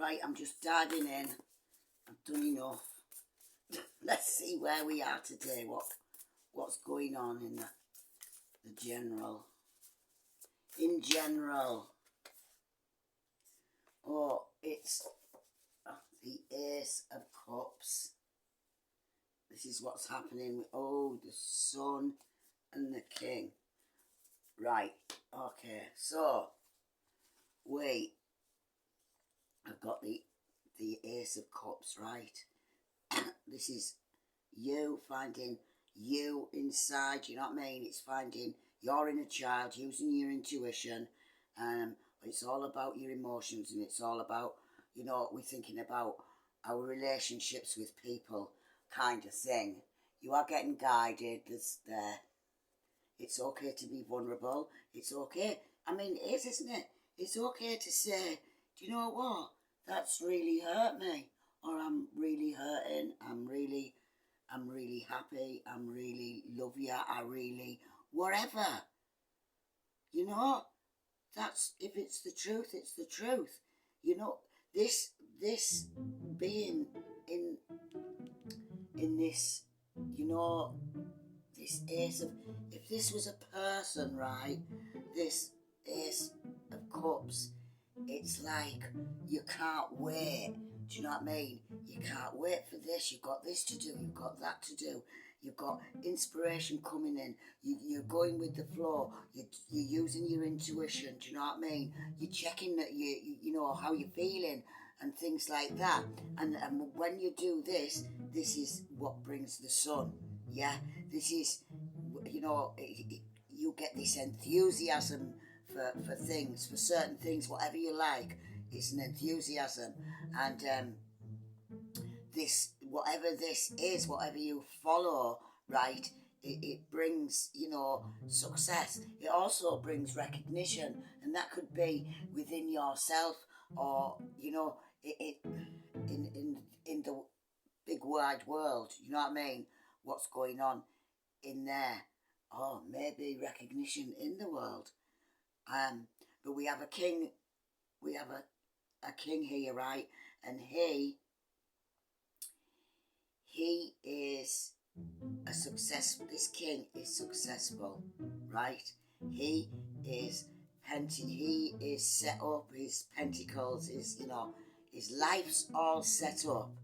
Right, I'm just diving in. I've done enough. Let's see where we are today. What's going on in the general. In general. Oh, it's the Ace of Cups. This is what's happening with, the Sun and the King. Right, okay, so, wait. I've got the Ace of Cups, right? This is you finding you inside, you know what I mean? It's finding your inner child, using your intuition. It's all about your emotions, and it's all about, we're thinking about our relationships with people kind of thing. You are getting guided. It's okay to be vulnerable. It's okay. I mean, it is, isn't it? It's okay to say, do you know what? That's really hurt me. Or I'm really hurting. I'm really happy. I'm really love you. I really, whatever. That's, if it's the truth, it's the truth. This being in this, this Ace of, if this was a person, right, this Ace of Cups, it's like you can't wait. Do you know what I mean? You can't wait for this. You've got this to do. You've got that to do. You've got inspiration coming in. You're going with the flow. You're using your intuition. Do you know what I mean? You're checking that you know how you're feeling and things like that. And when you do this, this is what brings the sun. Yeah, this is, you get this enthusiasm for things, for certain things, whatever you like. It's an enthusiasm. And this, whatever this is, whatever you follow, right, it brings, success. It also brings recognition, and that could be within yourself, or, in the big wide world. You know what I mean? What's going on in there? Oh, maybe recognition in the world. But we have a king. We have a king here, right? And he is a success. This king is successful, right? He is he is set up. His pentacles is, his life's all set up.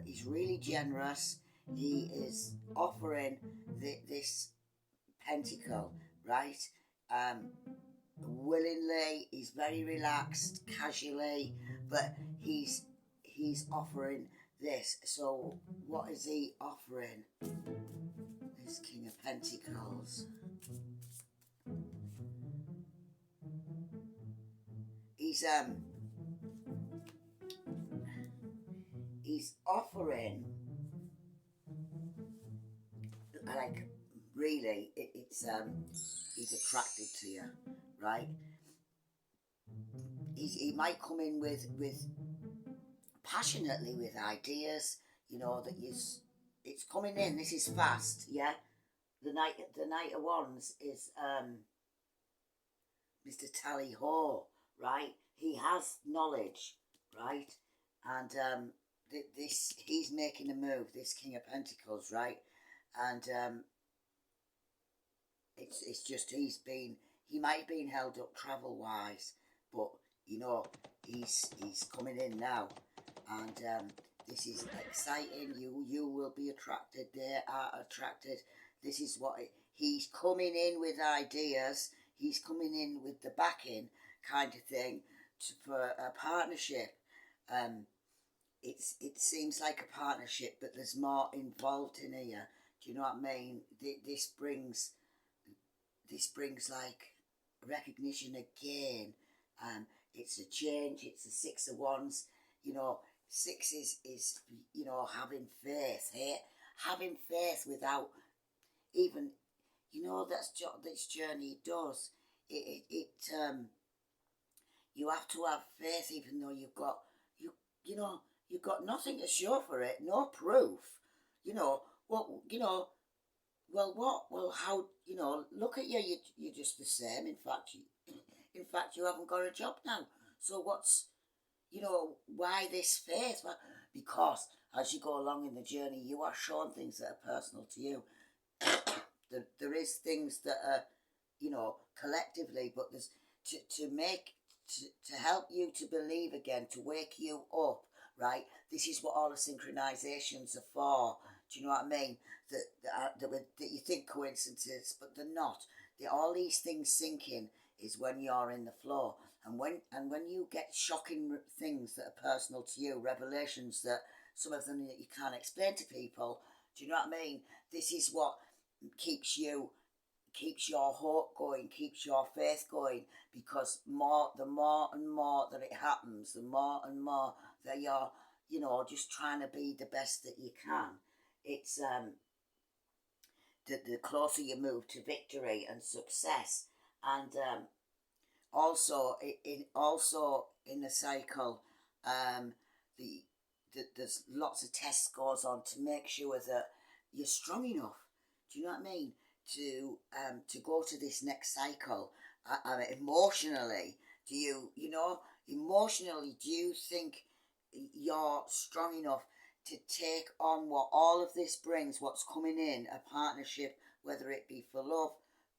He's really generous. He is offering this pentacle, right? Willingly. He's very relaxed, casually, but he's offering this. So what is he offering? This King of Pentacles. He's offering, like, really, it's he's attracted to you, right? He might come in with passionately with ideas, that it's coming in. This is fast, yeah. The Knight of Wands is Mr. Tally Ho, right? He has knowledge, right? And he's making a move. This King of Pentacles, right? And it's just he might have been held up travel wise, but he's coming in now, and this is exciting. You will be attracted. They are attracted. This is what he's coming in with ideas. He's coming in with the backing kind of thing for a partnership. It seems like a partnership, but there's more involved in here. Do you know what I mean? This brings like recognition again. It's a change. It's the Six of Wands. Six is having faith here, having faith without even, that's what this journey does. You have to have faith, even though you've got you've got nothing to show for it, no proof. Well, how, look at you, you're just the same. In fact, you haven't got a job now. So what's, you know, why this faith? Well, because as you go along in the journey, you are shown things that are personal to you. There is things that are, you know, collectively, but there's to make to help you to believe again, to wake you up, right? This is what all the synchronizations are for. Do you know what I mean? That you think coincidences, but they're not. All these things sinking is when you're in the flow, and when you get shocking things that are personal to you, revelations that some of them that you can't explain to people. Do you know what I mean? This is what keeps you keeps your hope going, keeps your faith going, because the more and more that it happens, the more and more that you're, you know, just trying to be the best that you can. It's the closer you move to victory and success, and also in the cycle, um, the, there's lots of tests goes on to make sure that you're strong enough. Do you know what I mean? To go to this next cycle, emotionally, emotionally, do you think you're strong enough to take on what all of this brings, what's coming in, a partnership, whether it be for love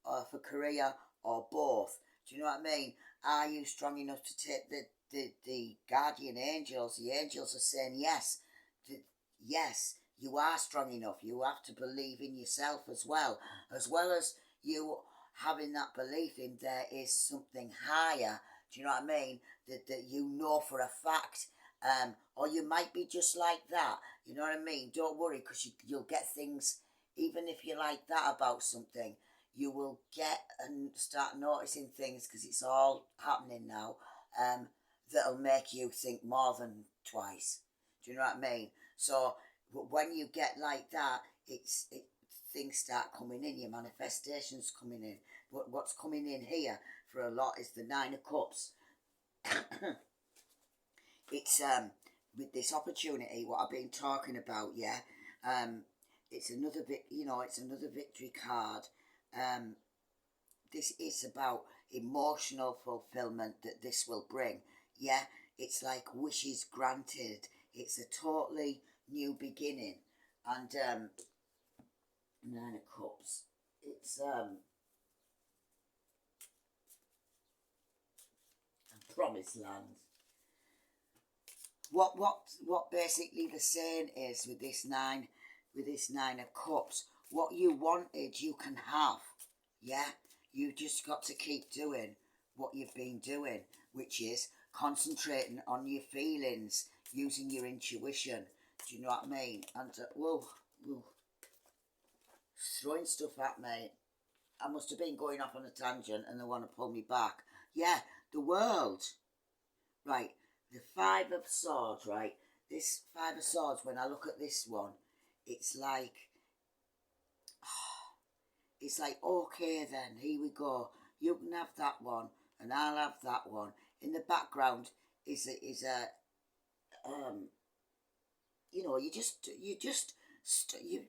or for career or both? Do you know what I mean? Are you strong enough to take the guardian angels? The angels are saying yes. Yes, you are strong enough. You have to believe in yourself as well as you having that belief in there is something higher. Do you know what I mean? That you know for a fact. Or you might be just like that. You know what I mean? Don't worry, because you'll get things, even if you like that about something, you will get and start noticing things, because it's all happening now, that'll make you think more than twice. Do you know what I mean? So when you get like that, things start coming in, your manifestations coming in. But what's coming in here for a lot is the Nine of Cups. It's with this opportunity, what I've been talking about, yeah. It's another it's another victory card. This is about emotional fulfillment that this will bring. Yeah, it's like wishes granted. It's a totally new beginning, and Nine of Cups. It's promised land. What basically the saying is with this Nine of Cups, what you wanted you can have. Yeah, you just got to keep doing what you've been doing, which is concentrating on your feelings, using your intuition. Do you know what I mean? And whoa, throwing stuff at me. I must have been going off on a tangent and they want to pull me back. Yeah, the world. Right, the Five of Swords, right? This Five of Swords, when I look at this one, it's like, okay then, here we go. You can have that one, and I'll have that one. In the background is a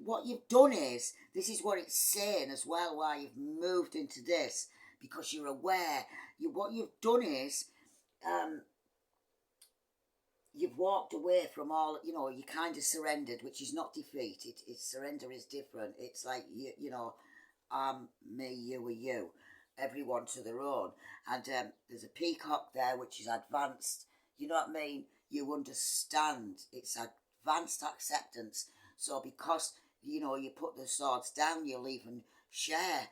what you've done is, this is what it's saying as well, why you've moved into this, because you're aware. What you've done is, you've walked away from all, you kind of surrendered, which is not defeat. Surrender is different. It's like, me, you are you, everyone to their own. And there's a peacock there, which is advanced. You know what I mean? You understand. It's advanced acceptance. So because, you put the swords down, you'll even share,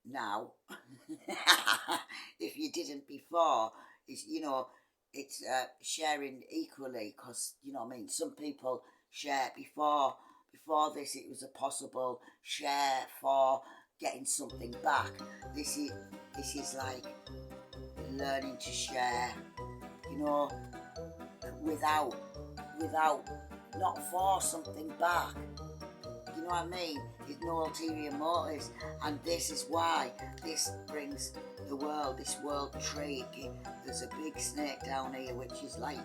now. If you didn't before, is it's sharing equally, because some people share before this. It was a possible share for getting something back. This is like learning to share, you know without not for something back. You know what I mean? There's no ulterior motives, and this is why this brings this world tree. There's a big snake down here, which is like,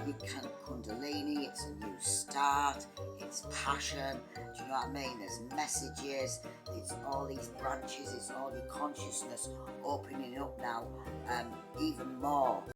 you can Kundalini. It's a new start. It's passion. Do you know what I mean? There's messages. It's all these branches. It's all your consciousness opening up now, even more.